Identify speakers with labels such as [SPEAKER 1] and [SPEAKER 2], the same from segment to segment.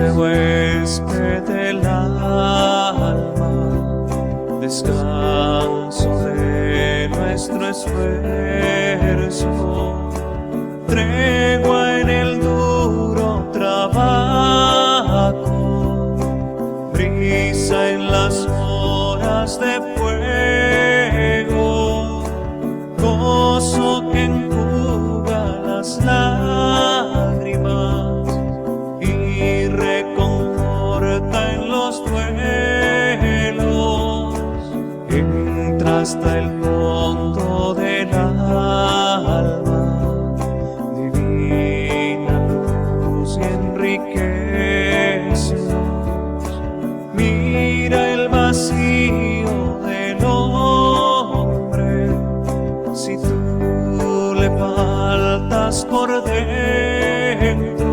[SPEAKER 1] dulce huésped del alma, descanso de nuestro esfuerzo, tregua en el duro trabajo, brisa en las horas de fuego, gozo que enjuga las lágrimas y reconforta en los duelos. Entra hasta el fondo del alma, divina luz y enriquecenos. Mira el vacío del hombre, si tú le faltas por dentro.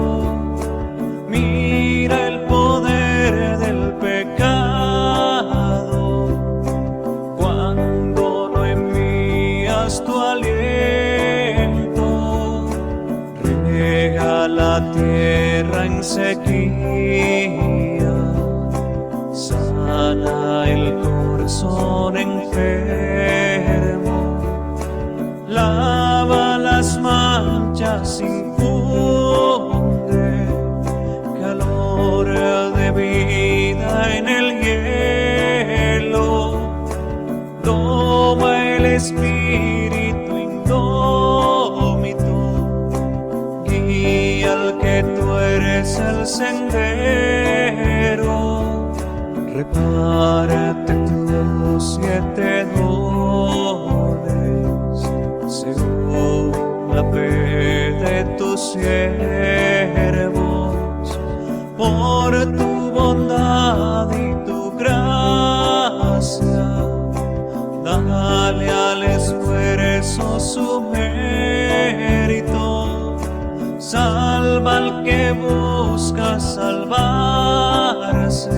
[SPEAKER 1] Mira el poder del pecado cuando no envías tu aliento. Riega la tierra en sequía, sana el corazón enfermo, lava las manchas, infunde calor de vida en el hielo, toma el espíritu indómito, guía al que tú eres el sendero, repárate tus 7 dones, según la fe de tus siervos, por tu bondad y tu gracia, dale al esfuerzo su mérito, salva al que busca salvarse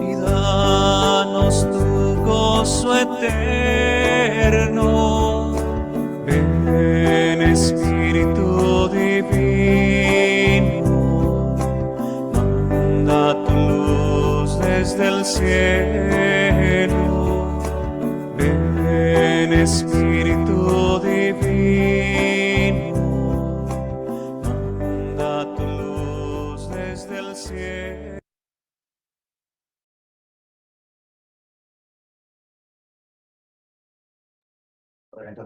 [SPEAKER 1] y danos tu gozo eterno. Ven Espíritu Divino, manda tu luz desde el cielo. Ven Espíritu Divino, manda tu luz desde el cielo.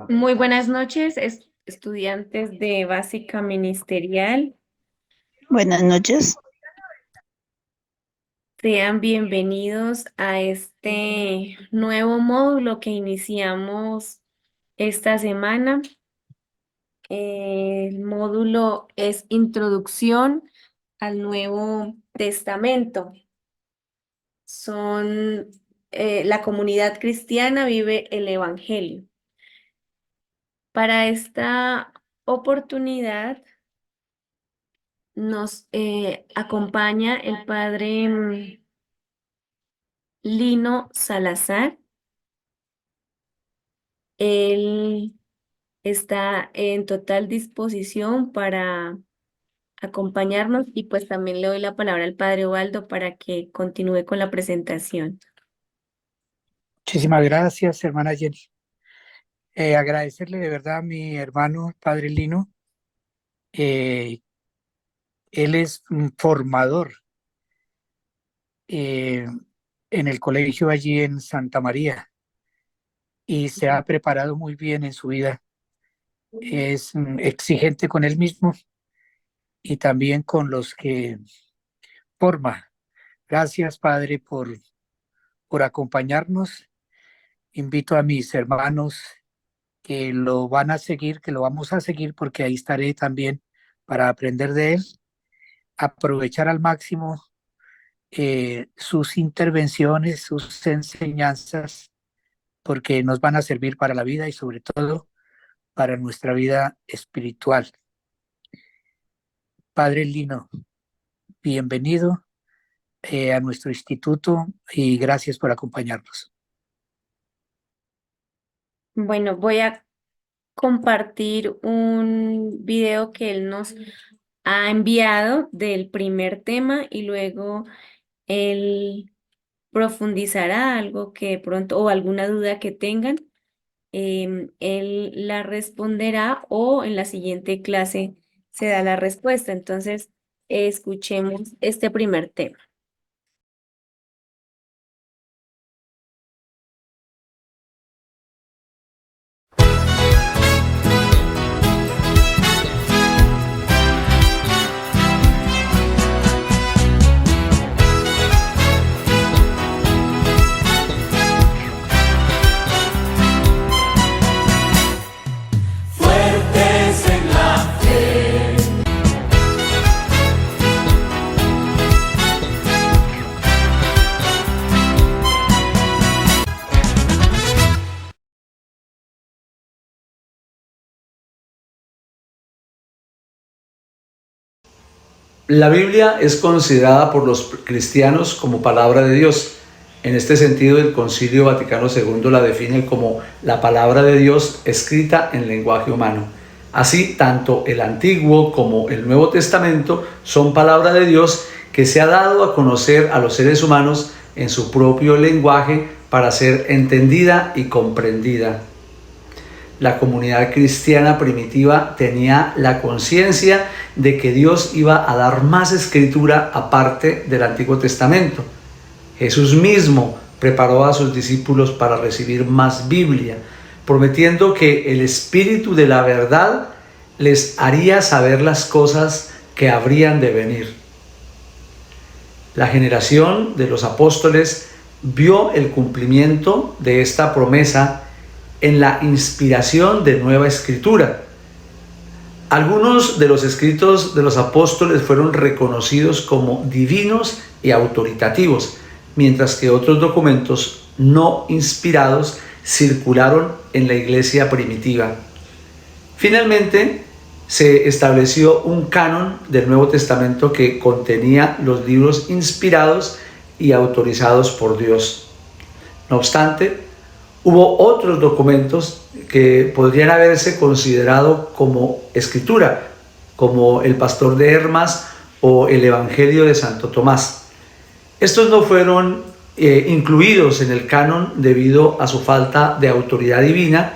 [SPEAKER 2] Muy buenas noches, estudiantes de Básica Ministerial.
[SPEAKER 3] Buenas noches.
[SPEAKER 2] Sean bienvenidos a este nuevo módulo que iniciamos esta semana. El módulo es Introducción al Nuevo Testamento. La comunidad cristiana vive el Evangelio. Para esta oportunidad nos acompaña el padre Lino Salazar. Él está en total disposición para acompañarnos y pues también le doy la palabra al padre Ubaldo para que continúe con la presentación.
[SPEAKER 4] Muchísimas gracias, hermana Jenny. Agradecerle de verdad a mi hermano, padre Lino. Él es un formador en el colegio allí en Santa María y se ha preparado muy bien en su vida. Es exigente con él mismo y también con los que forma. Gracias, padre, por acompañarnos. Invito a mis hermanos que lo van a seguir, que lo vamos a seguir, porque ahí estaré también para aprender de él, aprovechar al máximo sus intervenciones, sus enseñanzas, porque nos van a servir para la vida y sobre todo para nuestra vida espiritual. Padre Lino, bienvenido a nuestro instituto y gracias por acompañarnos.
[SPEAKER 2] Bueno, voy a compartir un video que él nos ha enviado del primer tema y luego él profundizará algo que de pronto o alguna duda que tengan, él la responderá o en la siguiente clase se da la respuesta. Entonces, escuchemos este primer tema.
[SPEAKER 1] Fuertes en la fe.
[SPEAKER 5] La Biblia es considerada por los cristianos como palabra de Dios. En este sentido, el Concilio Vaticano II la define como la palabra de Dios escrita en lenguaje humano. Así, tanto el Antiguo como el Nuevo Testamento son palabra de Dios que se ha dado a conocer a los seres humanos en su propio lenguaje para ser entendida y comprendida. La comunidad cristiana primitiva tenía la conciencia de que Dios iba a dar más escritura aparte del Antiguo Testamento. Jesús mismo preparó a sus discípulos para recibir más Biblia, prometiendo que el Espíritu de la verdad les haría saber las cosas que habrían de venir. La generación de los apóstoles vio el cumplimiento de esta promesa en la inspiración de Nueva Escritura. Algunos de los escritos de los apóstoles fueron reconocidos como divinos y autoritativos, mientras que otros documentos no inspirados circularon en la iglesia primitiva. Finalmente, se estableció un canon del Nuevo Testamento que contenía los libros inspirados y autorizados por Dios. No obstante, hubo otros documentos que podrían haberse considerado como escritura, como el Pastor de Hermas o el Evangelio de Santo Tomás. Estos no fueron incluidos en el canon debido a su falta de autoridad divina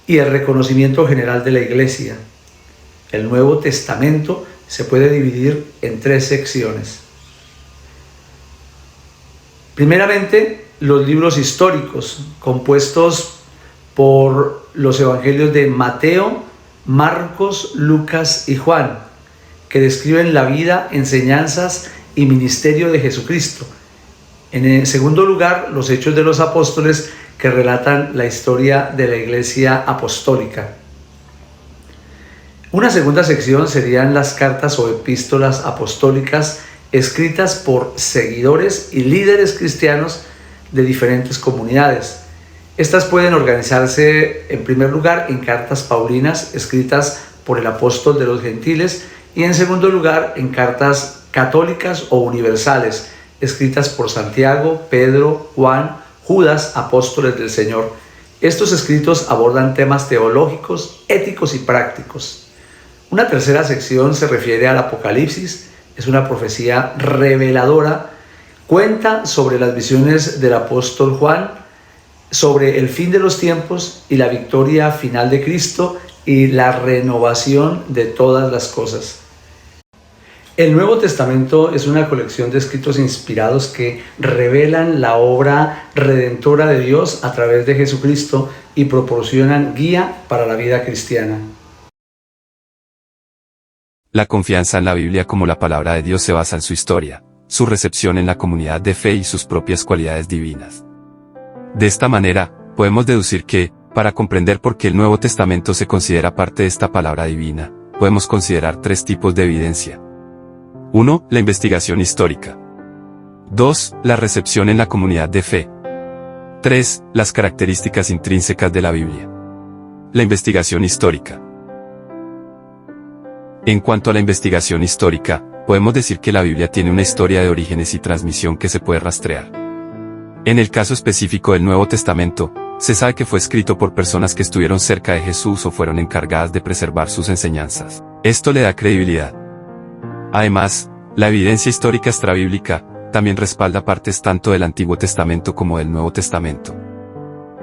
[SPEAKER 5] y el reconocimiento general de la Iglesia. El Nuevo Testamento se puede dividir en 3 secciones. Primeramente, los libros históricos, compuestos por los evangelios de Mateo, Marcos, Lucas y Juan, que describen la vida, enseñanzas y ministerio de Jesucristo. En el segundo lugar, los Hechos de los Apóstoles, que relatan la historia de la Iglesia apostólica. Una segunda sección serían las cartas o epístolas apostólicas escritas por seguidores y líderes cristianos de diferentes comunidades. Estas pueden organizarse en primer lugar en cartas paulinas escritas por el apóstol de los gentiles y en segundo lugar en cartas católicas o universales escritas por Santiago, Pedro, Juan, Judas, apóstoles del Señor. Estos escritos abordan temas teológicos, éticos y prácticos. Una tercera sección se refiere al Apocalipsis, es una profecía reveladora. Cuenta sobre las visiones del apóstol Juan, sobre el fin de los tiempos y la victoria final de Cristo y la renovación de todas las cosas. El Nuevo Testamento es una colección de escritos inspirados que revelan la obra redentora de Dios a través de Jesucristo y proporcionan guía para la vida cristiana.
[SPEAKER 6] La confianza en la Biblia como la palabra de Dios se basa en su historia, su recepción en la comunidad de fe y sus propias cualidades divinas. De esta manera, podemos deducir que, para comprender por qué el Nuevo Testamento se considera parte de esta palabra divina, podemos considerar 3 tipos de evidencia. 1. La investigación histórica. 2. La recepción en la comunidad de fe. 3. Las características intrínsecas de la Biblia. La investigación histórica. En cuanto a la investigación histórica, podemos decir que la Biblia tiene una historia de orígenes y transmisión que se puede rastrear. En el caso específico del Nuevo Testamento, se sabe que fue escrito por personas que estuvieron cerca de Jesús o fueron encargadas de preservar sus enseñanzas. Esto le da credibilidad. Además, la evidencia histórica extrabíblica también respalda partes tanto del Antiguo Testamento como del Nuevo Testamento.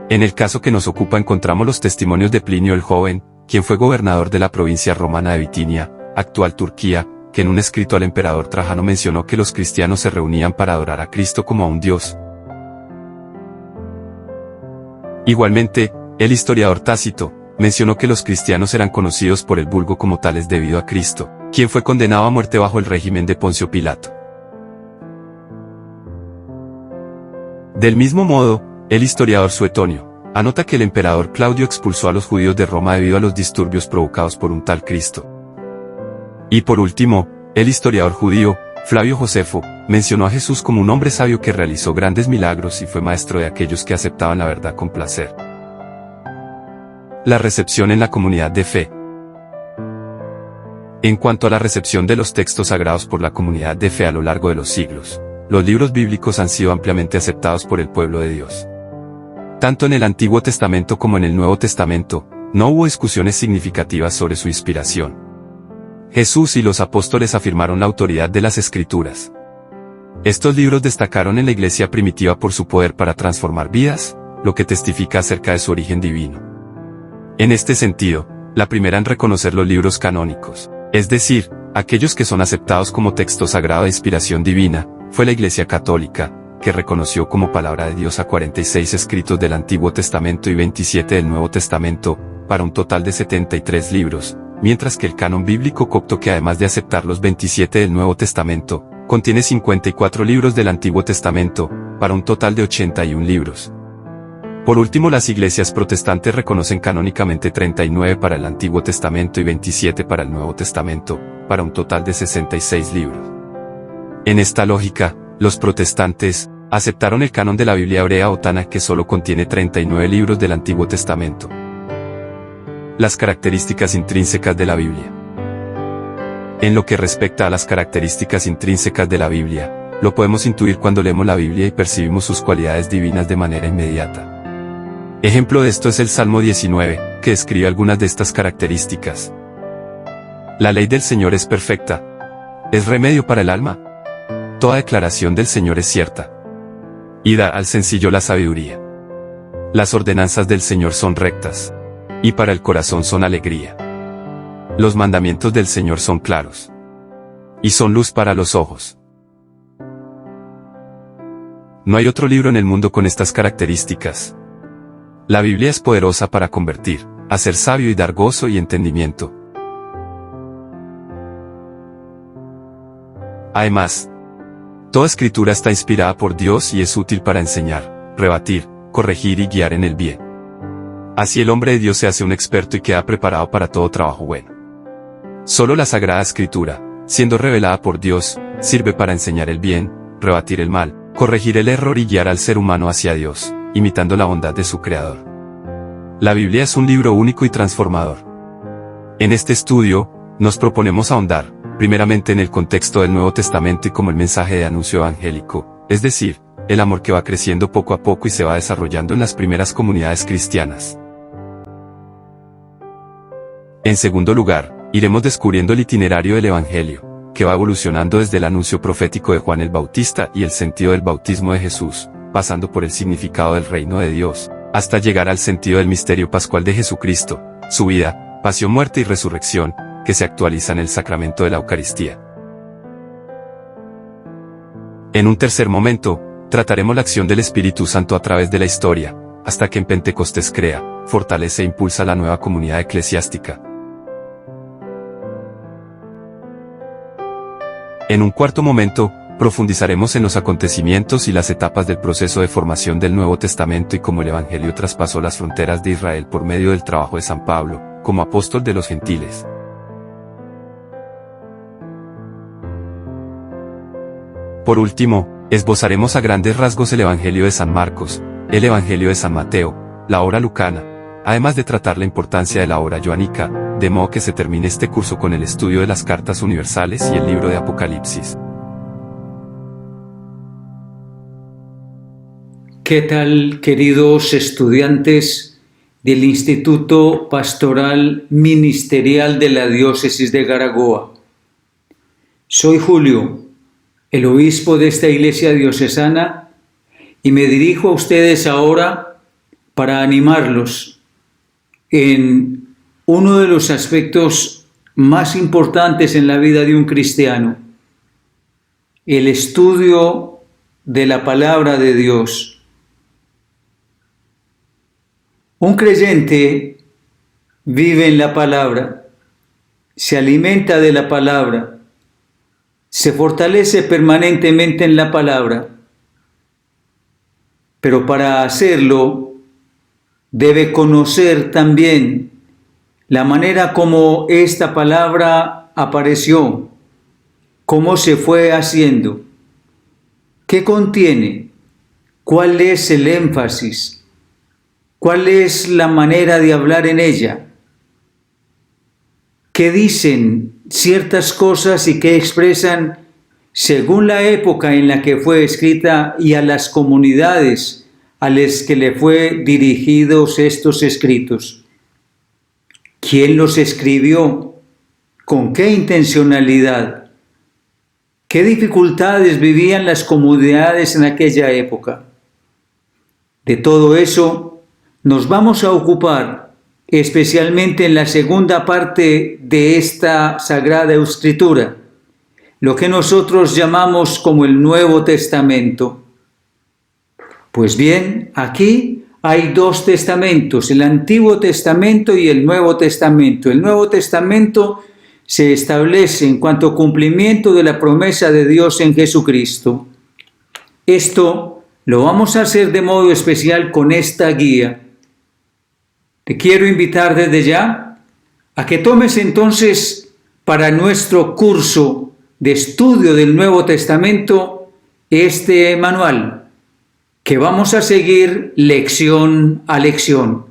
[SPEAKER 6] En el caso que nos ocupa encontramos los testimonios de Plinio el Joven, quien fue gobernador de la provincia romana de Bitinia, actual Turquía, que en un escrito al emperador Trajano mencionó que los cristianos se reunían para adorar a Cristo como a un Dios. Igualmente, el historiador Tácito mencionó que los cristianos eran conocidos por el vulgo como tales debido a Cristo, quien fue condenado a muerte bajo el régimen de Poncio Pilato. Del mismo modo, el historiador Suetonio anota que el emperador Claudio expulsó a los judíos de Roma debido a los disturbios provocados por un tal Cristo. Y por último, el historiador judío Flavio Josefo mencionó a Jesús como un hombre sabio que realizó grandes milagros y fue maestro de aquellos que aceptaban la verdad con placer. La recepción en la comunidad de fe. En cuanto a la recepción de los textos sagrados por la comunidad de fe a lo largo de los siglos, los libros bíblicos han sido ampliamente aceptados por el pueblo de Dios. Tanto en el Antiguo Testamento como en el Nuevo Testamento, no hubo discusiones significativas sobre su inspiración. Jesús y los apóstoles afirmaron la autoridad de las Escrituras. Estos libros destacaron en la iglesia primitiva por su poder para transformar vidas, lo que testifica acerca de su origen divino. En este sentido, la primera en reconocer los libros canónicos, es decir, aquellos que son aceptados como texto sagrado de inspiración divina, fue la Iglesia Católica, que reconoció como palabra de Dios a 46 escritos del Antiguo Testamento y 27 del Nuevo Testamento, para un total de 73 libros, mientras que el canon bíblico copto, que además de aceptar los 27 del Nuevo Testamento, contiene 54 libros del Antiguo Testamento, para un total de 81 libros. Por último, las iglesias protestantes reconocen canónicamente 39 para el Antiguo Testamento y 27 para el Nuevo Testamento, para un total de 66 libros. En esta lógica, los protestantes aceptaron el canon de la Biblia hebrea o Tanaj, que solo contiene 39 libros del Antiguo Testamento. Las características intrínsecas de la Biblia. En lo que respecta a las características intrínsecas de la Biblia, lo podemos intuir cuando leemos la Biblia y percibimos sus cualidades divinas de manera inmediata. Ejemplo de esto es el Salmo 19, que describe algunas de estas características. La ley del Señor es perfecta. Es remedio para el alma. Toda declaración del Señor es cierta. Y da al sencillo la sabiduría. Las ordenanzas del Señor son rectas. Y para el corazón son alegría. Los mandamientos del Señor son claros. Y son luz para los ojos. No hay otro libro en el mundo con estas características. La Biblia es poderosa para convertir, hacer sabio y dar gozo y entendimiento. Además, toda escritura está inspirada por Dios y es útil para enseñar, rebatir, corregir y guiar en el bien. Así el hombre de Dios se hace un experto y queda preparado para todo trabajo bueno. Solo la Sagrada Escritura, siendo revelada por Dios, sirve para enseñar el bien, rebatir el mal, corregir el error y guiar al ser humano hacia Dios, imitando la bondad de su Creador. La Biblia es un libro único y transformador. En este estudio, nos proponemos ahondar, primeramente en el contexto del Nuevo Testamento y como el mensaje de anuncio evangélico, es decir, el amor que va creciendo poco a poco y se va desarrollando en las primeras comunidades cristianas. En segundo lugar, iremos descubriendo el itinerario del Evangelio, que va evolucionando desde el anuncio profético de Juan el Bautista y el sentido del bautismo de Jesús, pasando por el significado del reino de Dios, hasta llegar al sentido del misterio pascual de Jesucristo, su vida, pasión, muerte y resurrección, que se actualiza en el sacramento de la Eucaristía. En un tercer momento, trataremos la acción del Espíritu Santo a través de la historia, hasta que en Pentecostés crea, fortalece e impulsa la nueva comunidad eclesiástica. En un cuarto momento, profundizaremos en los acontecimientos y las etapas del proceso de formación del Nuevo Testamento y cómo el Evangelio traspasó las fronteras de Israel por medio del trabajo de San Pablo, como apóstol de los gentiles. Por último, esbozaremos a grandes rasgos el Evangelio de San Marcos, el Evangelio de San Mateo, la obra lucana, además de tratar la importancia de la obra joánica, de modo que se termine este curso con el estudio de las cartas universales y el libro de Apocalipsis.
[SPEAKER 7] ¿Qué tal, queridos estudiantes del Instituto Pastoral Ministerial de la Diócesis de Garagoa? Soy Julio, el obispo de esta iglesia diocesana, y me dirijo a ustedes ahora para animarlos en uno de los aspectos más importantes en la vida de un cristiano, el estudio de la palabra de Dios. Un creyente vive en la palabra, se alimenta de la palabra, se fortalece permanentemente en la palabra, pero para hacerlo debe conocer también la manera como esta palabra apareció, cómo se fue haciendo, qué contiene, cuál es el énfasis, cuál es la manera de hablar en ella, qué dicen ciertas cosas y qué expresan según la época en la que fue escrita y a las comunidades a las que le fue dirigidos estos escritos. ¿Quién los escribió? ¿Con qué intencionalidad? ¿Qué dificultades vivían las comunidades en aquella época? De todo eso nos vamos a ocupar, especialmente en la segunda parte de esta Sagrada Escritura, lo que nosotros llamamos como el Nuevo Testamento. Pues bien, aquí hay dos testamentos, el Antiguo Testamento y el Nuevo Testamento. El Nuevo Testamento se establece en cuanto a cumplimiento de la promesa de Dios en Jesucristo. Esto lo vamos a hacer de modo especial con esta guía. Te quiero invitar desde ya a que tomes entonces para nuestro curso de estudio del Nuevo Testamento este manual, que vamos a seguir lección a lección.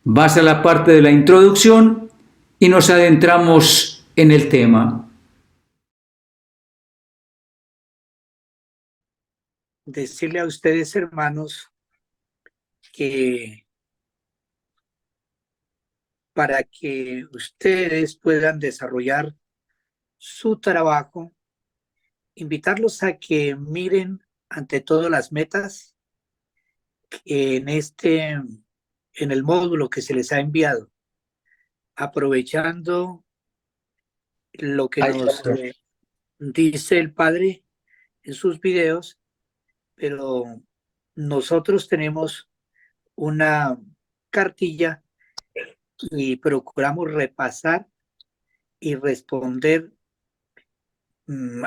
[SPEAKER 7] Vas a la parte de la introducción y nos adentramos en el tema.
[SPEAKER 4] Decirle a ustedes, hermanos, que para que ustedes puedan desarrollar su trabajo, invitarlos a que miren ante todo las metas en el módulo que se les ha enviado, aprovechando lo que nos dice el Padre en sus videos, pero nosotros tenemos una cartilla y procuramos repasar y responder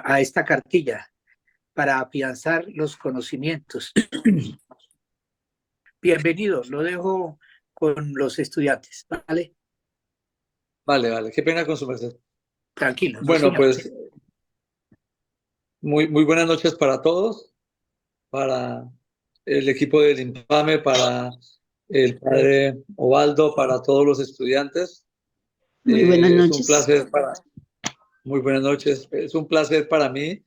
[SPEAKER 4] a esta cartilla para afianzar los conocimientos. Bienvenidos, lo dejo con los estudiantes, ¿vale?
[SPEAKER 5] Vale, qué pena con su merced.
[SPEAKER 4] Tranquilos.
[SPEAKER 5] Bueno,
[SPEAKER 4] señor.
[SPEAKER 5] pues muy buenas noches para todos, para el equipo del Infame, para el padre Ovaldo, para todos los estudiantes.
[SPEAKER 3] Muy buenas
[SPEAKER 5] Es un
[SPEAKER 3] noches.
[SPEAKER 5] placer muy buenas noches. Es un placer para mí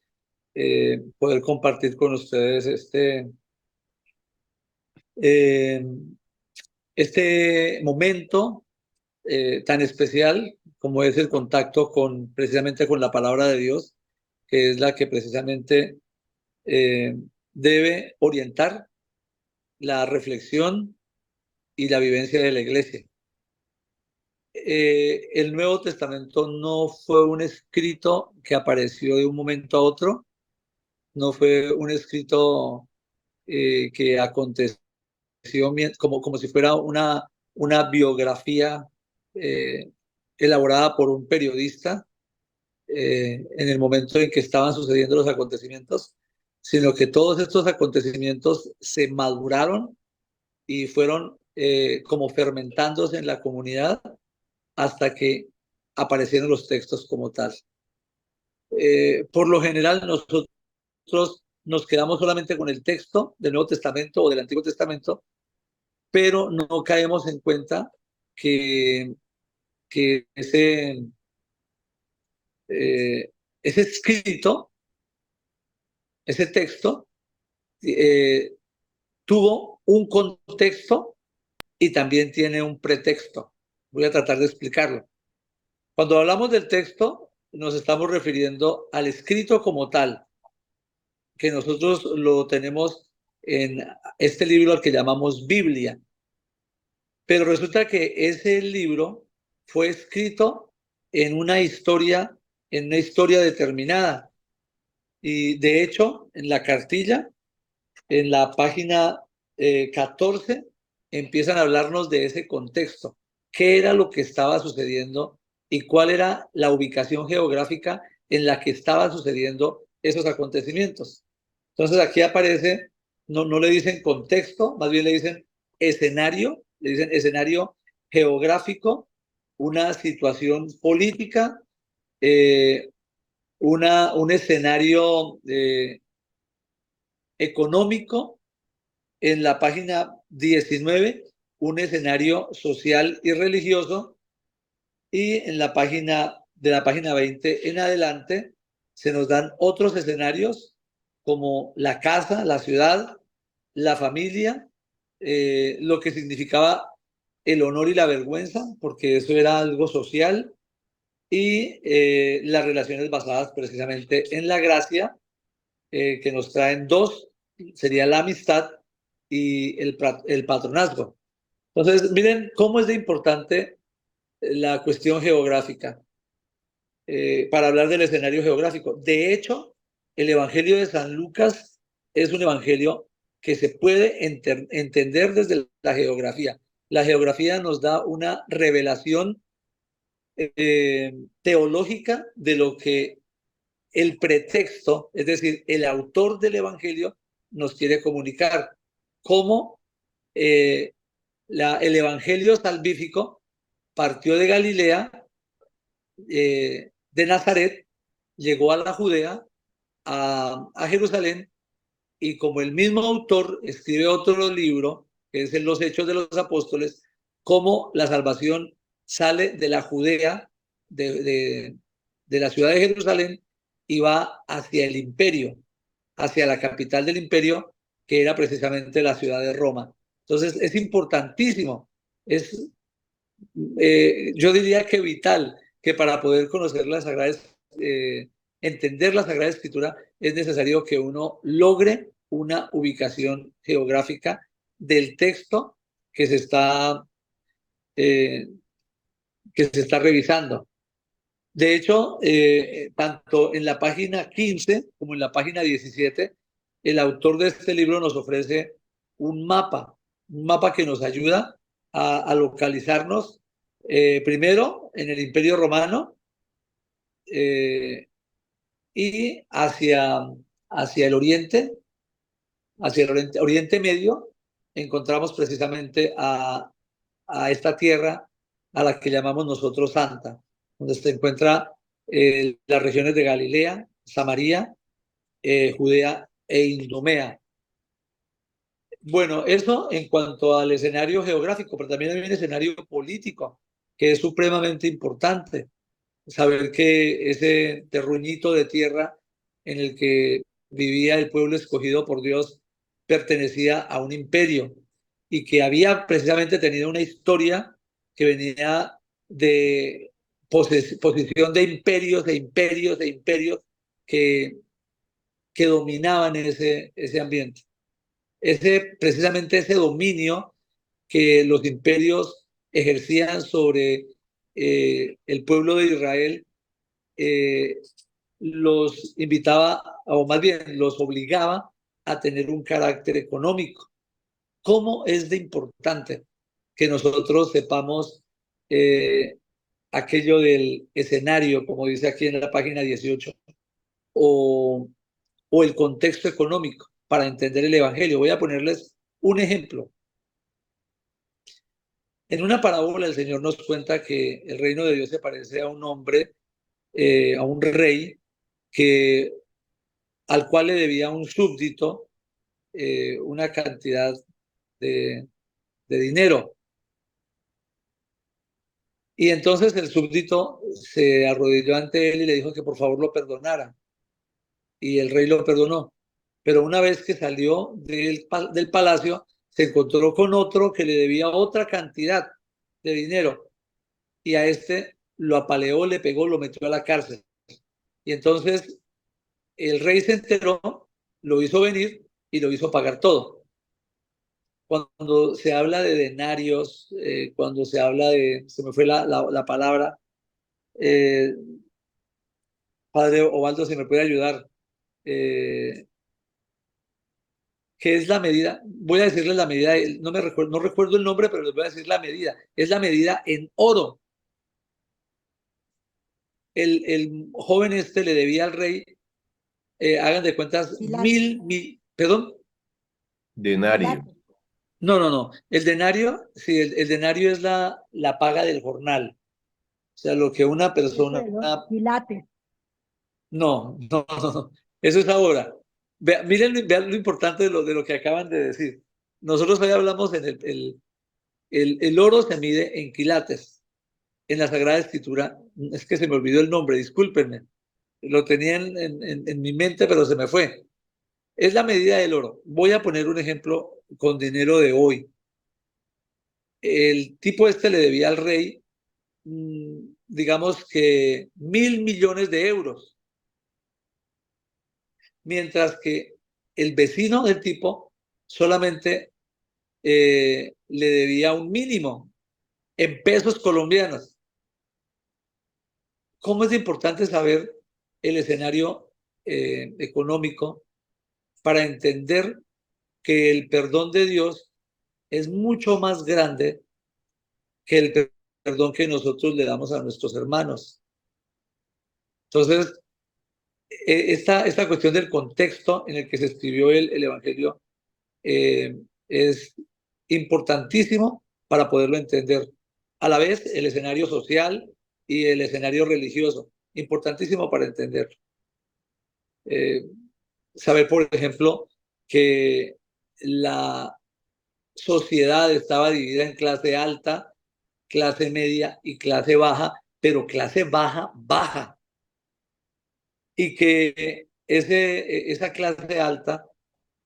[SPEAKER 5] poder compartir con ustedes este momento tan especial como es el contacto precisamente con la palabra de Dios, que es la que precisamente debe orientar la reflexión y la vivencia de la iglesia. El Nuevo Testamento no fue un escrito que apareció de un momento a otro, no fue un escrito que aconteció como si fuera una biografía elaborada por un periodista en el momento en que estaban sucediendo los acontecimientos, sino que todos estos acontecimientos se maduraron y fueron como fermentándose en la comunidad hasta que aparecieron los textos como tal. Por lo general, nosotros nos quedamos solamente con el texto del Nuevo Testamento o del Antiguo Testamento, pero no caemos en cuenta que ese escrito, ese texto, tuvo un contexto y también tiene un pretexto. Voy a tratar de explicarlo. Cuando hablamos del texto, nos estamos refiriendo al escrito como tal, que nosotros lo tenemos en este libro al que llamamos Biblia. Pero resulta que ese libro fue escrito en en una historia determinada. Y de hecho, en la cartilla, en la página 14, empiezan a hablarnos de ese contexto. ¿Qué era lo que estaba sucediendo y cuál era la ubicación geográfica en la que estaban sucediendo esos acontecimientos? Entonces aquí aparece, no le dicen contexto, más bien le dicen escenario geográfico, una situación política, eh, un escenario económico. En la página 19, un escenario social y religioso, y en la página 20 en adelante se nos dan otros escenarios como la casa, la ciudad, la familia, lo que significaba el honor y la vergüenza, porque eso era algo social, y las relaciones basadas precisamente en la gracia, que nos traen dos, sería la amistad y el patronazgo. Entonces, miren cómo es de importante la cuestión geográfica para hablar del escenario geográfico. De hecho, el Evangelio de San Lucas es un evangelio que se puede entender desde la geografía. La geografía nos da una revelación teológica de lo que el pretexto, es decir, el autor del evangelio, nos quiere comunicar. Cómo el evangelio salvífico partió de Galilea, de Nazaret, llegó a la Judea, a Jerusalén, y como el mismo autor escribe otro libro, que es en los Hechos de los Apóstoles, cómo la salvación sale de la Judea, de la ciudad de Jerusalén, y va hacia el imperio, hacia la capital del imperio, que era precisamente la ciudad de Roma. Entonces es importantísimo, yo diría que vital, que para poder conocer la Sagrada, entender la Sagrada Escritura, es necesario que uno logre una ubicación geográfica del texto que eh, que se está revisando. De hecho, tanto en la página 15 como en la página 17, el autor de este libro nos ofrece un mapa que nos ayuda a localizarnos primero en el Imperio Romano, y hacia el oriente, Oriente Medio, encontramos precisamente a esta tierra a la que llamamos nosotros Santa, donde se encuentra las regiones de Galilea, Samaria, Judea e Idumea. Bueno, eso en cuanto al escenario geográfico, pero también hay un escenario político que es supremamente importante. Saber que ese terruñito de tierra en el que vivía el pueblo escogido por Dios pertenecía a un imperio y que había precisamente tenido una historia que venía de posición de imperios, que dominaban ese ambiente. Precisamente ese dominio que los imperios ejercían sobre el pueblo de Israel, los invitaba, o más bien los obligaba a tener un carácter económico. ¿Cómo es de importante que nosotros sepamos aquello del escenario, como dice aquí en la página 18, o el contexto económico para entender el Evangelio? Voy a ponerles un ejemplo. En una parábola el Señor nos cuenta que el reino de Dios se parece a un hombre, a un rey, al cual le debía un súbdito una cantidad de dinero. Y entonces el súbdito se arrodilló ante él y le dijo que por favor lo perdonara. Y el rey lo perdonó. Pero una vez que salió del palacio, se encontró con otro que le debía otra cantidad de dinero. Y a este lo apaleó, le pegó, lo metió a la cárcel. Y entonces el rey se enteró, lo hizo venir y lo hizo pagar todo. Cuando se habla de denarios, cuando se habla de, se me fue la palabra, eh, padre Ovaldo, si me puede ayudar, ¿qué es la medida? Voy a decirles la medida, no recuerdo el nombre, pero les voy a decir la medida. Es la medida en oro. El joven este le debía al rey, hagan de cuentas, perdón.
[SPEAKER 1] Denario.
[SPEAKER 5] No. El denario, sí, el denario es la paga del jornal. O sea, lo que una persona... No. Eso es ahora. Vean lo importante de lo que acaban de decir. Nosotros hoy hablamos en el oro se mide en quilates. En la Sagrada Escritura, es que se me olvidó el nombre, discúlpenme. Lo tenía en mi mente, pero se me fue. Es la medida del oro. Voy a poner un ejemplo con dinero de hoy. El tipo este le debía al rey, digamos que 1.000 millones de euros, mientras que el vecino del tipo solamente le debía un mínimo en pesos colombianos. ¿Cómo es importante saber el escenario económico para entender que el perdón de Dios es mucho más grande que el perdón que nosotros le damos a nuestros hermanos? Entonces, esta cuestión del contexto en el que se escribió el Evangelio es importantísimo para poderlo entender. A la vez, el escenario social y el escenario religioso, importantísimo para entenderlo. Saber, por ejemplo, que la sociedad estaba dividida en clase alta, clase media y clase baja, pero clase baja, baja. Y que esa clase alta,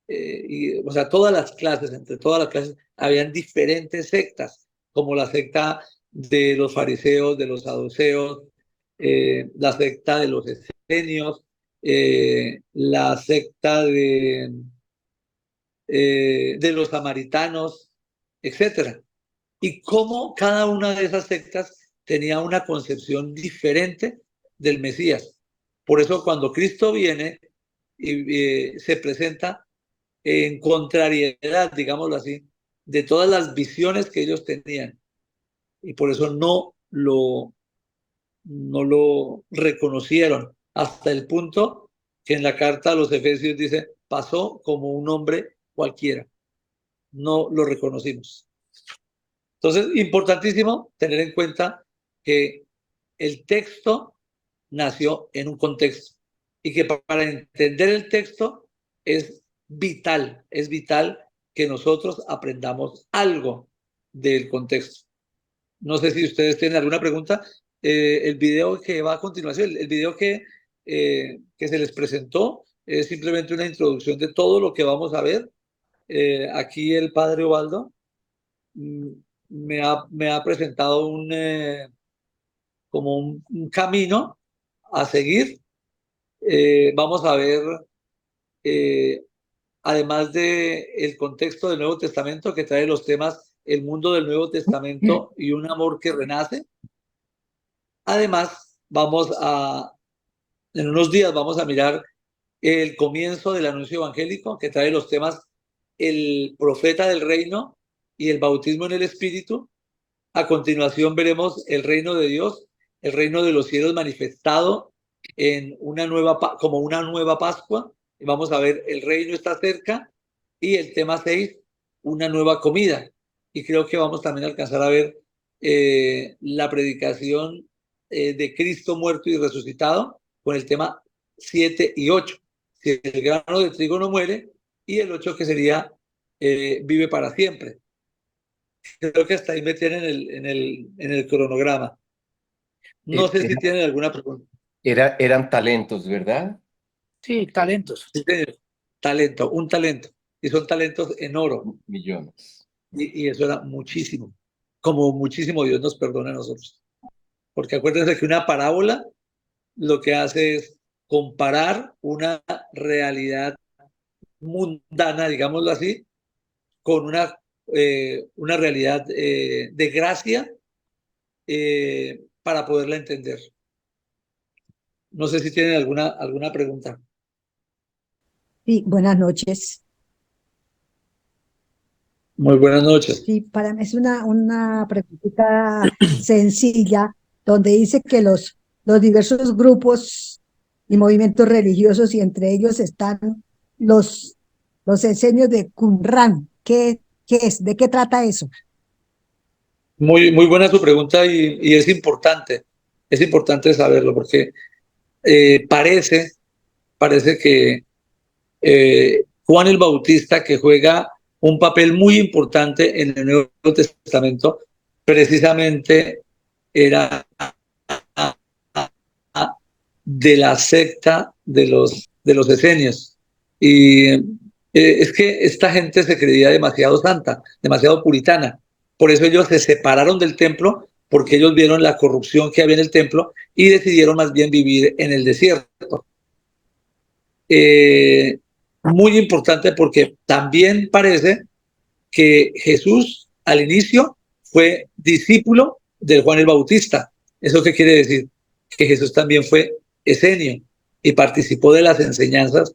[SPEAKER 5] o sea, todas las clases, entre todas las clases, habían diferentes sectas, como la secta de los fariseos, de los saduceos, la secta de los esenios, la secta de los samaritanos, etcétera. Y cómo cada una de esas sectas tenía una concepción diferente del Mesías. Por eso cuando Cristo viene y se presenta en contrariedad, digámoslo así, de todas las visiones que ellos tenían. Y por eso no lo reconocieron, hasta el punto que en la carta a los Efesios dice, pasó como un hombre cualquiera. No lo reconocimos. Entonces, importantísimo tener en cuenta que el texto nació en un contexto y que para entender el texto es vital que nosotros aprendamos algo del contexto. No sé si ustedes tienen alguna pregunta. El video que va a continuación, el video que se les presentó es simplemente una introducción de todo lo que vamos a ver. Aquí el padre Ovaldo me ha presentado como un camino a seguir. Vamos a ver, además del contexto del Nuevo Testamento que trae los temas el mundo del Nuevo Testamento y un amor que renace. Además, en unos días vamos a mirar el comienzo del anuncio evangélico que trae los temas el profeta del reino y el bautismo en el Espíritu. A continuación veremos el reino de Dios, el reino de los cielos manifestado en como una nueva Pascua. Y vamos a ver el reino está cerca y el tema 6, una nueva comida. Y creo que vamos también a alcanzar a ver la predicación de Cristo muerto y resucitado con el tema 7 y 8. Si el grano de trigo no muere, y el 8 que sería vive para siempre. Creo que hasta ahí me tienen en el cronograma. No sé si tienen alguna pregunta.
[SPEAKER 1] Eran talentos, ¿verdad?
[SPEAKER 4] Sí, talentos.
[SPEAKER 5] Sí, señor. Talento, un talento. Y son talentos en oro.
[SPEAKER 1] Millones.
[SPEAKER 5] Y eso era muchísimo. Como muchísimo Dios nos perdona a nosotros. Porque acuérdense que una parábola lo que hace es comparar una realidad mundana, digámoslo así, con una realidad de gracia para poderla entender. No sé si tienen alguna pregunta.
[SPEAKER 8] Sí, buenas noches.
[SPEAKER 5] Muy buenas noches.
[SPEAKER 8] Sí, para mí es una preguntita sencilla, donde dice que los diversos grupos y movimientos religiosos, y entre ellos están los esenios de Qumran. ¿Qué es? ¿De qué trata eso?
[SPEAKER 5] Muy buena su pregunta y es importante saberlo porque parece que Juan el Bautista, que juega un papel muy importante en el Nuevo Testamento, precisamente era de la secta de los esenios. Y es que esta gente se creía demasiado santa, demasiado puritana. Por eso ellos se separaron del templo, porque ellos vieron la corrupción que había en el templo y decidieron más bien vivir en el desierto. Muy importante porque también parece que Jesús al inicio fue discípulo de Juan el Bautista. ¿Eso qué quiere decir? Que Jesús también fue esenio y participó de las enseñanzas.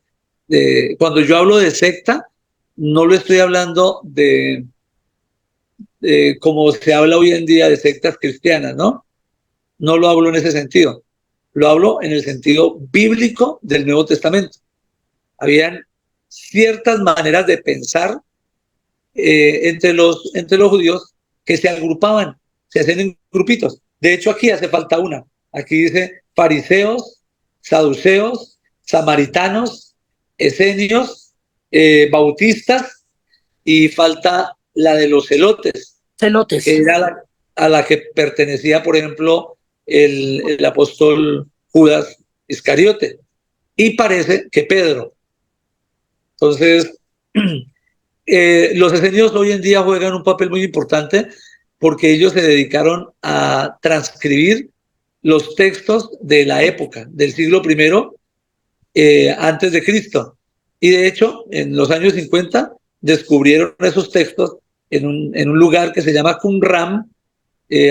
[SPEAKER 5] Cuando yo hablo de secta, no lo estoy hablando de como se habla hoy en día de sectas cristianas, ¿no? No lo hablo en ese sentido. Lo hablo en el sentido bíblico del Nuevo Testamento. Habían ciertas maneras de pensar entre los judíos que se agrupaban, se hacen en grupitos. De hecho, aquí hace falta una. Aquí dice fariseos, saduceos, samaritanos, esenios, bautistas, y falta la de los celotes, que era a la que pertenecía, por ejemplo, el apóstol Judas Iscariote. Y parece que Pedro. Entonces, los esenios hoy en día juegan un papel muy importante porque ellos se dedicaron a transcribir los textos de la época, del siglo I antes de Cristo. Y de hecho, en los años 50 descubrieron esos textos en un lugar que se llama Qumran,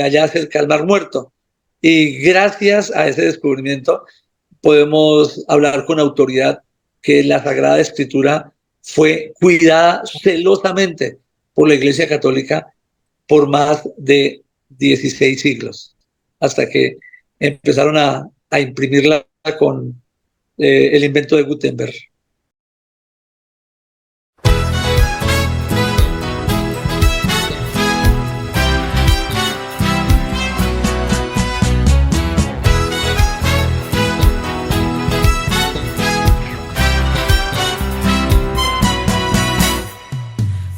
[SPEAKER 5] allá cerca del Mar Muerto. Y gracias a ese descubrimiento podemos hablar con autoridad que la Sagrada Escritura fue cuidada celosamente por la Iglesia Católica por más de 16 siglos, hasta que empezaron a imprimirla con el invento de Gutenberg.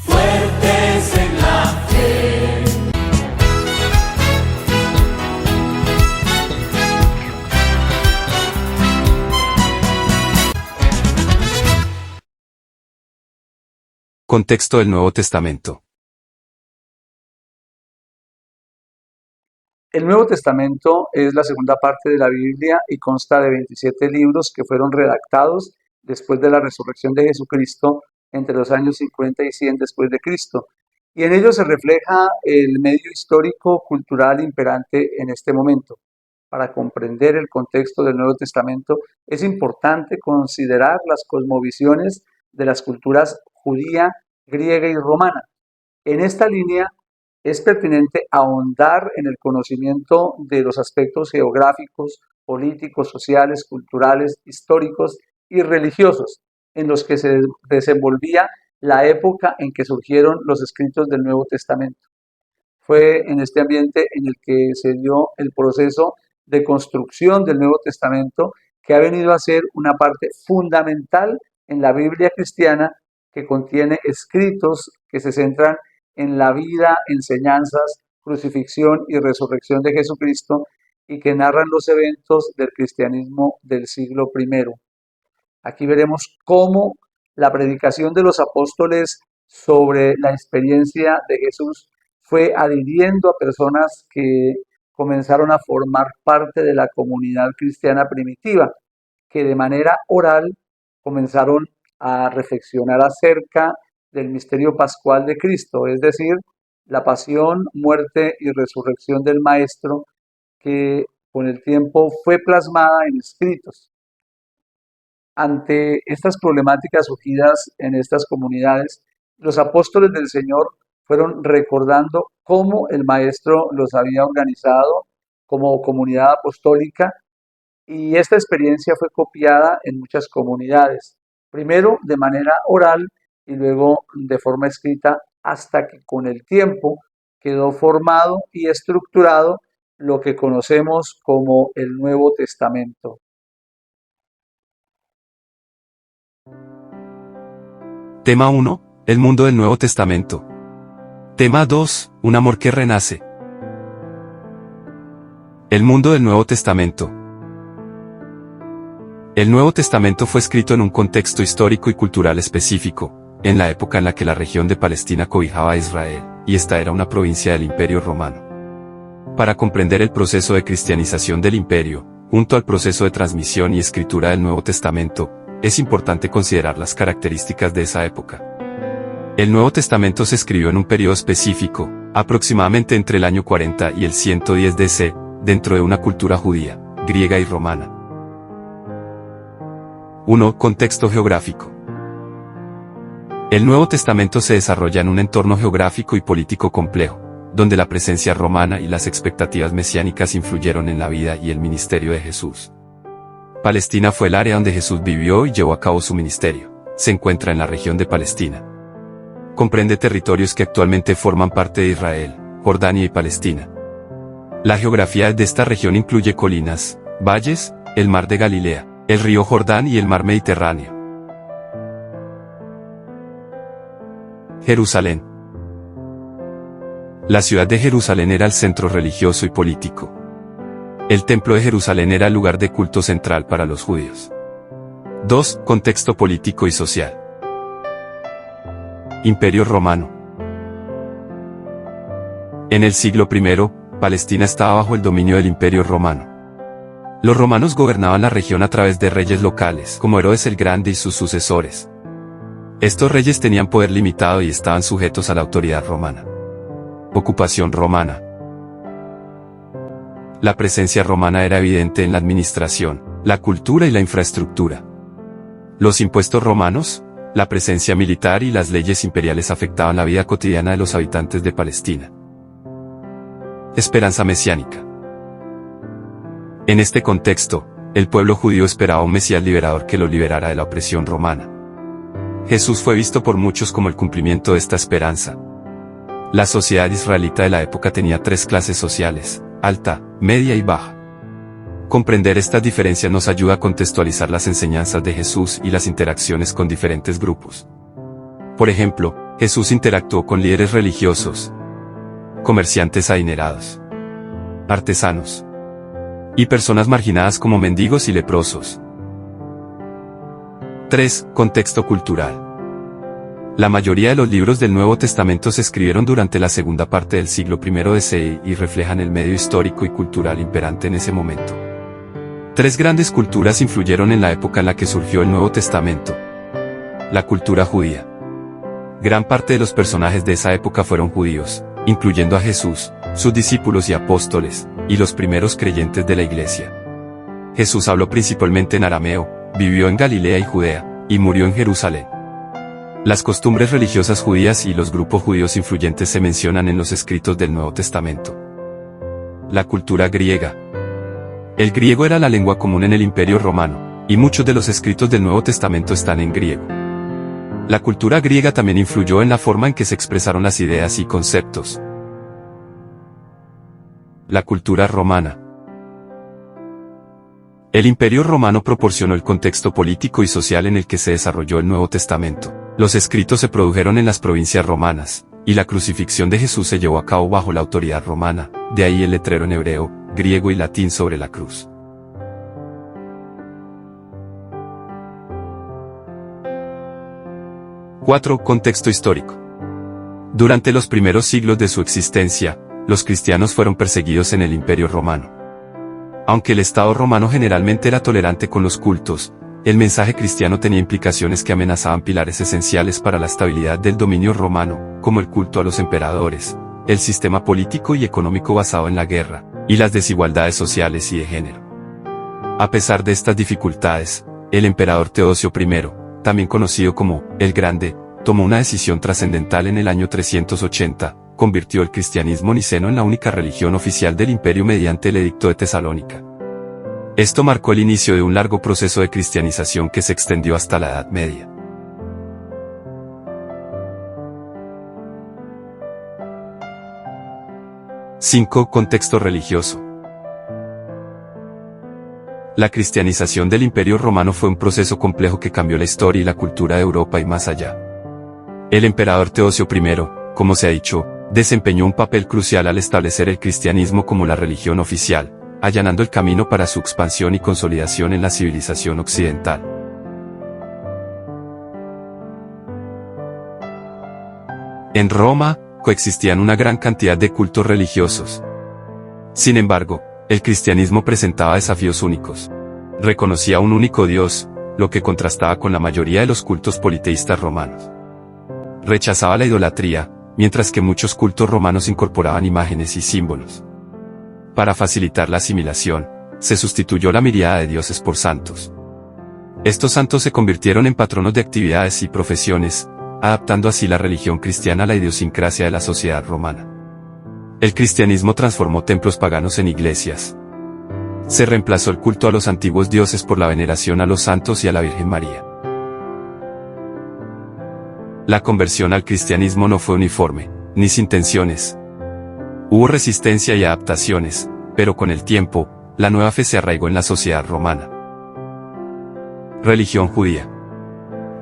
[SPEAKER 1] Fuertes en la fe.
[SPEAKER 6] Contexto del Nuevo Testamento.
[SPEAKER 5] El Nuevo Testamento es la segunda parte de la Biblia y consta de 27 libros que fueron redactados después de la resurrección de Jesucristo entre los años 50 y 100 después de Cristo. Y en ellos se refleja el medio histórico cultural imperante en este momento. Para comprender el contexto del Nuevo Testamento es importante considerar las cosmovisiones de las culturas judía, griega y romana. En esta línea es pertinente ahondar en el conocimiento de los aspectos geográficos, políticos, sociales, culturales, históricos y religiosos en los que se desenvolvía la época en que surgieron los escritos del Nuevo Testamento. Fue en este ambiente en el que se dio el proceso de construcción del Nuevo Testamento, que ha venido a ser una parte fundamental en la Biblia cristiana, que contiene escritos que se centran en la vida, enseñanzas, crucifixión y resurrección de Jesucristo y que narran los eventos del cristianismo del siglo I. Aquí veremos cómo la predicación de los apóstoles sobre la experiencia de Jesús fue adhiriendo a personas que comenzaron a formar parte de la comunidad cristiana primitiva. que de manera oral comenzaron a reflexionar acerca del misterio pascual de Cristo, es decir, la pasión, muerte y resurrección del Maestro, que con el tiempo fue plasmada en escritos. Ante estas problemáticas surgidas en estas comunidades, los apóstoles del Señor fueron recordando cómo el Maestro los había organizado como comunidad apostólica, y esta experiencia fue copiada en muchas comunidades, primero de manera oral y luego de forma escrita, hasta que con el tiempo quedó formado y estructurado lo que conocemos como el Nuevo Testamento.
[SPEAKER 6] Tema 1. El mundo del Nuevo Testamento. Tema 2. Un amor que renace. El mundo del Nuevo Testamento. El Nuevo Testamento fue escrito en un contexto histórico y cultural específico, en la época en la que la región de Palestina cobijaba a Israel, y esta era una provincia del Imperio Romano. Para comprender el proceso de cristianización del imperio, junto al proceso de transmisión y escritura del Nuevo Testamento, es importante considerar las características de esa época. El Nuevo Testamento se escribió en un periodo específico, aproximadamente entre el año 40 y el 110 DC, dentro de una cultura judía, griega y romana. 1. Contexto geográfico. El Nuevo Testamento se desarrolla en un entorno geográfico y político complejo, donde la presencia romana y las expectativas mesiánicas influyeron en la vida y el ministerio de Jesús. Palestina fue el área donde Jesús vivió y llevó a cabo su ministerio. Se encuentra en la región de Palestina. Comprende territorios que actualmente forman parte de Israel, Jordania y Palestina. La geografía de esta región incluye colinas, valles, el mar de Galilea, el río Jordán y el mar Mediterráneo. Jerusalén. La ciudad de Jerusalén era el centro religioso y político. El templo de Jerusalén era el lugar de culto central para los judíos. 2. Contexto político y social. Imperio Romano. En el siglo I, Palestina estaba bajo el dominio del Imperio Romano. Los romanos gobernaban la región a través de reyes locales, como Herodes el Grande y sus sucesores. Estos reyes tenían poder limitado y estaban sujetos a la autoridad romana. Ocupación romana. La presencia romana era evidente en la administración, la cultura y la infraestructura. Los impuestos romanos, la presencia militar y las leyes imperiales afectaban la vida cotidiana de los habitantes de Palestina. Esperanza mesiánica. En este contexto, el pueblo judío esperaba un Mesías liberador que lo liberara de la opresión romana. Jesús fue visto por muchos como el cumplimiento de esta esperanza. La sociedad israelita de la época tenía tres clases sociales: alta, media y baja. Comprender estas diferencias nos ayuda a contextualizar las enseñanzas de Jesús y las interacciones con diferentes grupos. Por ejemplo, Jesús interactuó con líderes religiosos, comerciantes adinerados, artesanos y personas marginadas como mendigos y leprosos. 3. Contexto cultural. La mayoría de los libros del Nuevo Testamento se escribieron durante la segunda parte del siglo I DC y reflejan el medio histórico y cultural imperante en ese momento. Tres grandes culturas influyeron en la época en la que surgió el Nuevo Testamento. La cultura judía. Gran parte de los personajes de esa época fueron judíos, incluyendo a Jesús, sus discípulos y apóstoles, y los primeros creyentes de la iglesia. Jesús habló principalmente en arameo, vivió en Galilea y Judea, y murió en Jerusalén. Las costumbres religiosas judías y los grupos judíos influyentes se mencionan en los escritos del Nuevo Testamento. La cultura griega. El griego era la lengua común en el Imperio Romano, y muchos de los escritos del Nuevo Testamento están en griego. La cultura griega también influyó en la forma en que se expresaron las ideas y conceptos. La cultura romana. El Imperio Romano proporcionó el contexto político y social en el que se desarrolló el Nuevo Testamento. Los escritos se produjeron en las provincias romanas, y la crucifixión de Jesús se llevó a cabo bajo la autoridad romana, de ahí el letrero en hebreo, griego y latín sobre la cruz. ¡4! Contexto histórico. Durante los primeros siglos de su existencia, los cristianos fueron perseguidos en el Imperio Romano. Aunque el Estado romano generalmente era tolerante con los cultos, el mensaje cristiano tenía implicaciones que amenazaban pilares esenciales para la estabilidad del dominio romano, como el culto a los emperadores, el sistema político y económico basado en la guerra, y las desigualdades sociales y de género. A pesar de estas dificultades, el emperador Teodosio I, también conocido como el Grande, tomó una decisión trascendental en el año 380, convirtió el cristianismo niceno en la única religión oficial del imperio mediante el Edicto de Tesalónica. Esto marcó el inicio de un largo proceso de cristianización que se extendió hasta la Edad Media. ―5. Contexto religioso. La cristianización del Imperio Romano fue un proceso complejo que cambió la historia y la cultura de Europa y más allá. El emperador Teodosio I, como se ha dicho, desempeñó un papel crucial al establecer el cristianismo como la religión oficial, allanando el camino para su expansión y consolidación en la civilización occidental. En Roma, coexistían una gran cantidad de cultos religiosos. Sin embargo, el cristianismo presentaba desafíos únicos. Reconocía un único Dios, lo que contrastaba con la mayoría de los cultos politeístas romanos. Rechazaba la idolatría, mientras que muchos cultos romanos incorporaban imágenes y símbolos. Para facilitar la asimilación, se sustituyó la miríada de dioses por santos. Estos santos se convirtieron en patronos de actividades y profesiones, adaptando así la religión cristiana a la idiosincrasia de la sociedad romana. El cristianismo transformó templos paganos en iglesias. Se reemplazó el culto a los antiguos dioses por la veneración a los santos y a la Virgen María. La conversión al cristianismo no fue uniforme, ni sin tensiones. Hubo resistencia y adaptaciones, pero con el tiempo, la nueva fe se arraigó en la sociedad romana. Religión judía.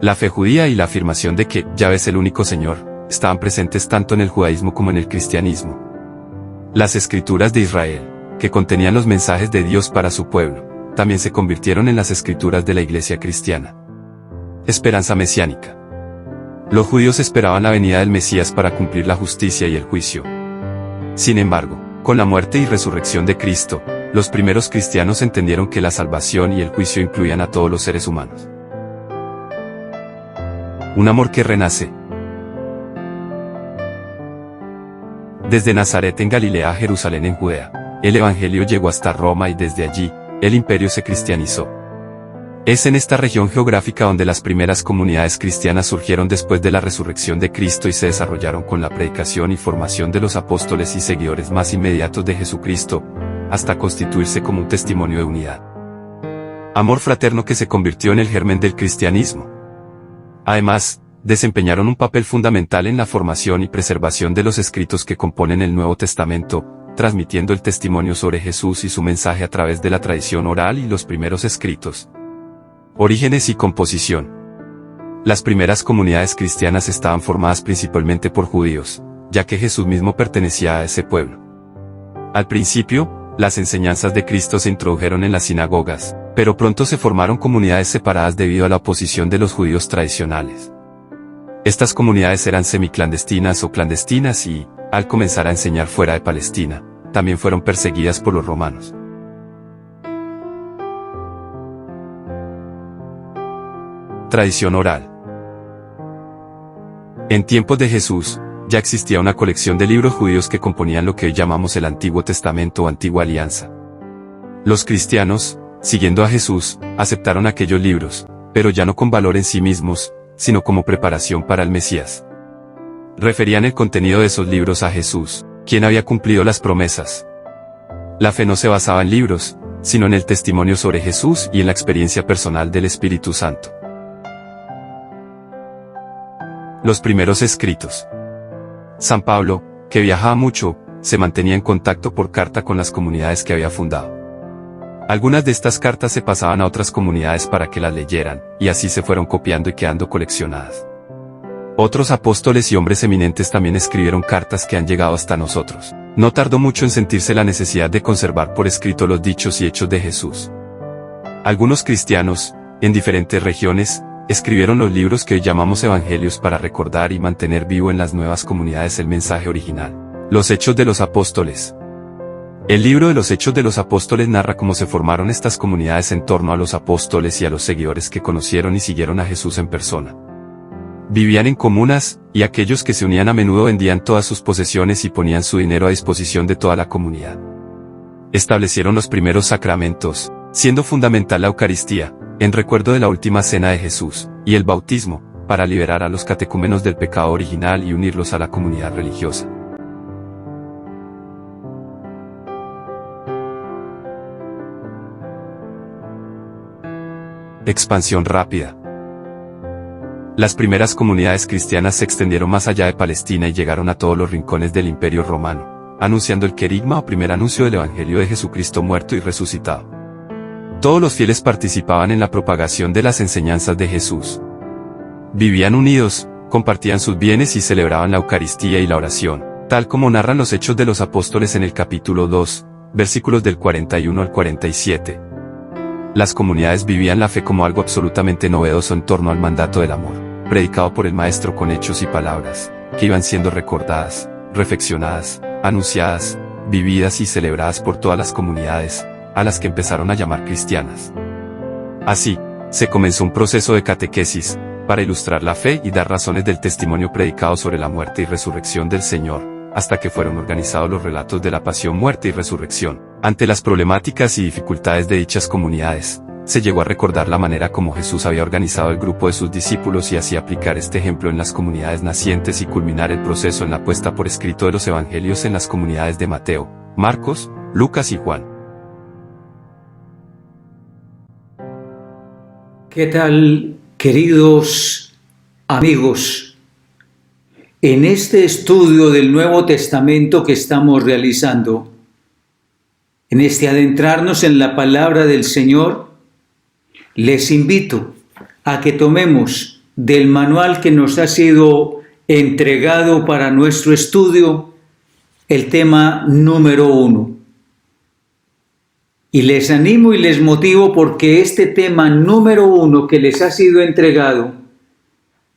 [SPEAKER 6] La fe judía y la afirmación de que Yahvé es el único Señor, estaban presentes tanto en el judaísmo como en el cristianismo. Las escrituras de Israel, que contenían los mensajes de Dios para su pueblo, también se convirtieron en las escrituras de la iglesia cristiana. Esperanza mesiánica. Los judíos esperaban la venida del Mesías para cumplir la justicia y el juicio. Sin embargo, con la muerte y resurrección de Cristo, los primeros cristianos entendieron que la salvación y el juicio incluían a todos los seres humanos. Un amor que renace. Desde Nazaret en Galilea a Jerusalén en Judea, el Evangelio llegó hasta Roma y desde allí, el imperio se cristianizó. Es en esta región geográfica donde las primeras comunidades cristianas surgieron después de la resurrección de Cristo y se desarrollaron con la predicación y formación de los apóstoles y seguidores más inmediatos de Jesucristo, hasta constituirse como un testimonio de unidad. Amor fraterno que se convirtió en el germen del cristianismo. Además, desempeñaron un papel fundamental en la formación y preservación de los escritos que componen el Nuevo Testamento, transmitiendo el testimonio sobre Jesús y su mensaje a través de la tradición oral y los primeros escritos. Orígenes y composición. Las primeras comunidades cristianas estaban formadas principalmente por judíos, ya que Jesús mismo pertenecía a ese pueblo. Al principio, las enseñanzas de Cristo se introdujeron en las sinagogas, pero pronto se formaron comunidades separadas debido a la oposición de los judíos tradicionales. Estas comunidades eran semiclandestinas o clandestinas y, al comenzar a enseñar fuera de Palestina, también fueron perseguidas por los romanos. Tradición oral. En tiempos de Jesús, ya existía una colección de libros judíos que componían lo que hoy llamamos el Antiguo Testamento o Antigua Alianza. Los cristianos, siguiendo a Jesús, aceptaron aquellos libros, pero ya no con valor en sí mismos, sino como preparación para el Mesías. Referían el contenido de esos libros a Jesús, quien había cumplido las promesas. La fe no se basaba en libros, sino en el testimonio sobre Jesús y en la experiencia personal del Espíritu Santo. Los primeros escritos. San Pablo, que viajaba mucho, se mantenía en contacto por carta con las comunidades que había fundado. Algunas de estas cartas se pasaban a otras comunidades para que las leyeran, y así se fueron copiando y quedando coleccionadas. Otros apóstoles y hombres eminentes también escribieron cartas que han llegado hasta nosotros. No tardó mucho en sentirse la necesidad de conservar por escrito los dichos y hechos de Jesús. Algunos cristianos, en diferentes regiones, escribieron los libros que hoy llamamos evangelios para recordar y mantener vivo en las nuevas comunidades el mensaje original. Los Hechos de los Apóstoles. El libro de los Hechos de los Apóstoles narra cómo se formaron estas comunidades en torno a los apóstoles y a los seguidores que conocieron y siguieron a Jesús en persona. Vivían en comunas, y aquellos que se unían a menudo vendían todas sus posesiones y ponían su dinero a disposición de toda la comunidad. Establecieron los primeros sacramentos, siendo fundamental la Eucaristía, en recuerdo de la última cena de Jesús, y el bautismo, para liberar a los catecúmenos del pecado original y unirlos a la comunidad religiosa. Expansión rápida. Las primeras comunidades cristianas se extendieron más allá de Palestina y llegaron a todos los rincones del Imperio Romano, anunciando el querigma o primer anuncio del Evangelio de Jesucristo muerto y resucitado. Todos los fieles participaban en la propagación de las enseñanzas de Jesús. Vivían unidos, compartían sus bienes y celebraban la Eucaristía y la oración, tal como narran los Hechos de los Apóstoles en el capítulo 2, versículos del 41 al 47. Las comunidades vivían la fe como algo absolutamente novedoso en torno al mandato del amor, predicado por el Maestro con hechos y palabras, que iban siendo recordadas, reflexionadas, anunciadas, vividas y celebradas por todas las comunidades, a las que empezaron a llamar cristianas. Así, se comenzó un proceso de catequesis, para ilustrar la fe y dar razones del testimonio predicado sobre la muerte y resurrección del Señor, hasta que fueron organizados los relatos de la pasión, muerte y resurrección. Ante las problemáticas y dificultades de dichas comunidades, se llegó a recordar la manera como Jesús había organizado el grupo de sus discípulos y así aplicar este ejemplo en las comunidades nacientes y culminar el proceso en la puesta por escrito de los evangelios en las comunidades de Mateo, Marcos, Lucas y Juan.
[SPEAKER 7] ¿Qué tal, queridos amigos? En este estudio del Nuevo Testamento que estamos realizando, en este adentrarnos en la palabra del Señor, les invito a que tomemos del manual que nos ha sido entregado para nuestro estudio el tema número 1. Y les animo y les motivo porque este tema número 1 que les ha sido entregado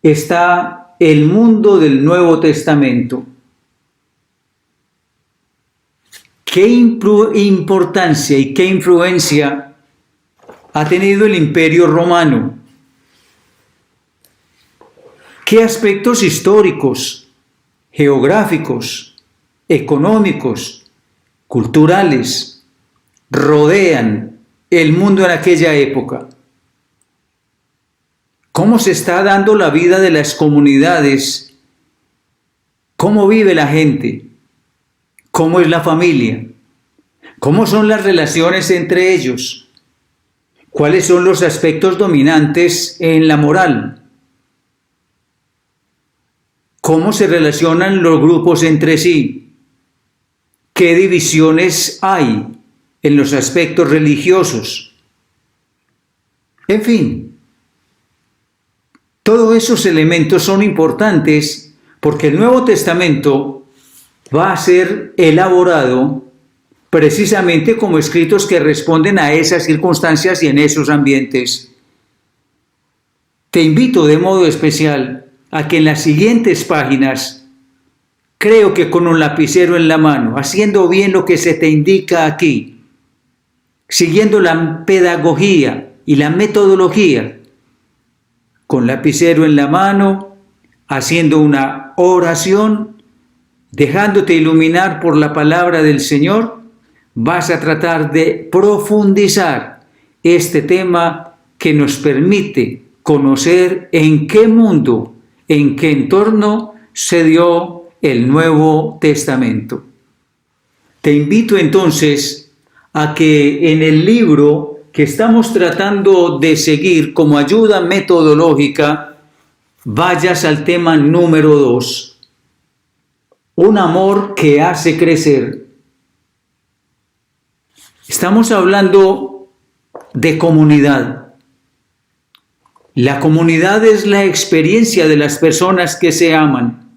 [SPEAKER 7] está el mundo del Nuevo Testamento. ¿Qué importancia y qué influencia ha tenido el Imperio Romano? ¿Qué aspectos históricos, geográficos, económicos, culturales rodean el mundo en aquella época? ¿Cómo se está dando la vida de las comunidades? ¿Cómo vive la gente? ¿Cómo es la familia? ¿Cómo son las relaciones entre ellos? ¿Cuáles son los aspectos dominantes en la moral? ¿Cómo se relacionan los grupos entre sí? ¿Qué divisiones hay en los aspectos religiosos? En fin, todos esos elementos son importantes porque el Nuevo Testamento va a ser elaborado precisamente como escritos que responden a esas circunstancias y en esos ambientes. Te invito de modo especial a que en las siguientes páginas, creo que con un lapicero en la mano, haciendo bien lo que se te indica aquí, siguiendo la pedagogía y la metodología, con lapicero en la mano, haciendo una oración, dejándote iluminar por la palabra del Señor, vas a tratar de profundizar este tema que nos permite conocer en qué mundo, en qué entorno se dio el Nuevo Testamento. Te invito entonces a que en el libro que estamos tratando de seguir como ayuda metodológica, vayas al tema número 2, un amor que hace crecer. Estamos hablando de comunidad. La comunidad es la experiencia de las personas que se aman.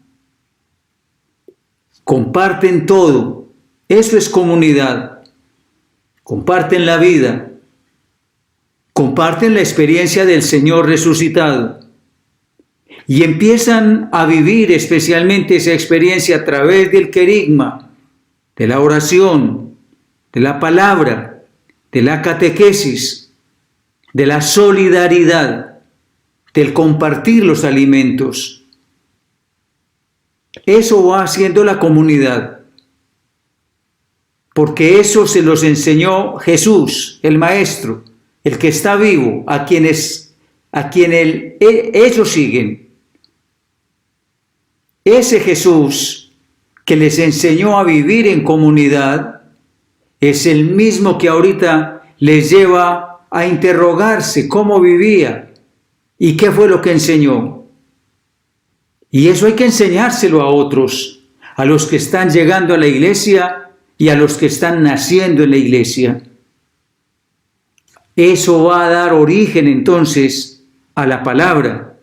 [SPEAKER 7] Comparten todo. Eso es comunidad. Comparten la vida. Comparten la experiencia del Señor resucitado. Y empiezan a vivir especialmente esa experiencia a través del querigma, de la oración, de la palabra, de la catequesis, de la solidaridad, del compartir los alimentos. Eso va haciendo la comunidad, porque eso se los enseñó Jesús, el Maestro, el que está vivo, a quien ellos siguen. Ese Jesús que les enseñó a vivir en comunidad es el mismo que ahorita les lleva a interrogarse cómo vivía y qué fue lo que enseñó. Y eso hay que enseñárselo a otros, a los que están llegando a la iglesia y a los que están naciendo en la iglesia. Eso va a dar origen entonces a la palabra.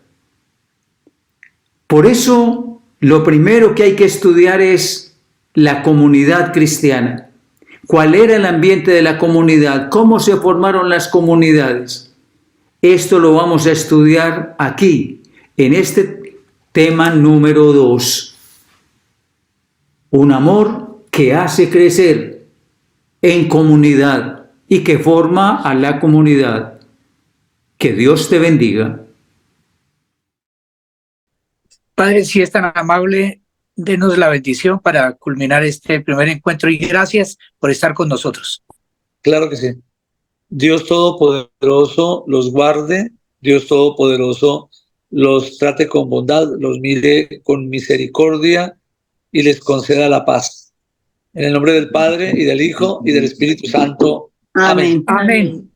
[SPEAKER 7] Por eso, lo primero que hay que estudiar es la comunidad cristiana. ¿Cuál era el ambiente de la comunidad? ¿Cómo se formaron las comunidades? Esto lo vamos a estudiar aquí, en este tema número 2. Un amor que hace crecer en comunidad y que forma a la comunidad. Que Dios te bendiga.
[SPEAKER 4] Padre, si es tan amable, denos la bendición para culminar este primer encuentro y gracias por estar con nosotros.
[SPEAKER 5] Claro que sí. Dios Todopoderoso los guarde, Dios Todopoderoso los trate con bondad, los mire con misericordia y les conceda la paz. En el nombre del Padre, y del Hijo, y del Espíritu Santo. Amén.
[SPEAKER 4] Amén.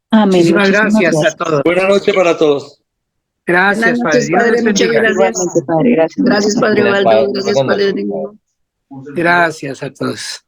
[SPEAKER 3] Amén.
[SPEAKER 4] Muchísimas
[SPEAKER 3] Muchísimas
[SPEAKER 4] gracias a todos.
[SPEAKER 5] Buenas noches para todos.
[SPEAKER 4] Gracias,
[SPEAKER 8] Buenas
[SPEAKER 4] Padre.
[SPEAKER 8] noches,
[SPEAKER 4] Dios
[SPEAKER 8] Padre,
[SPEAKER 4] les
[SPEAKER 8] muchas
[SPEAKER 4] bendiga.
[SPEAKER 8] gracias.
[SPEAKER 3] Igualmente, Padre, gracias.
[SPEAKER 8] Gracias, Padre Waldo. Gracias, Padre Domingo.
[SPEAKER 4] Gracias a todos.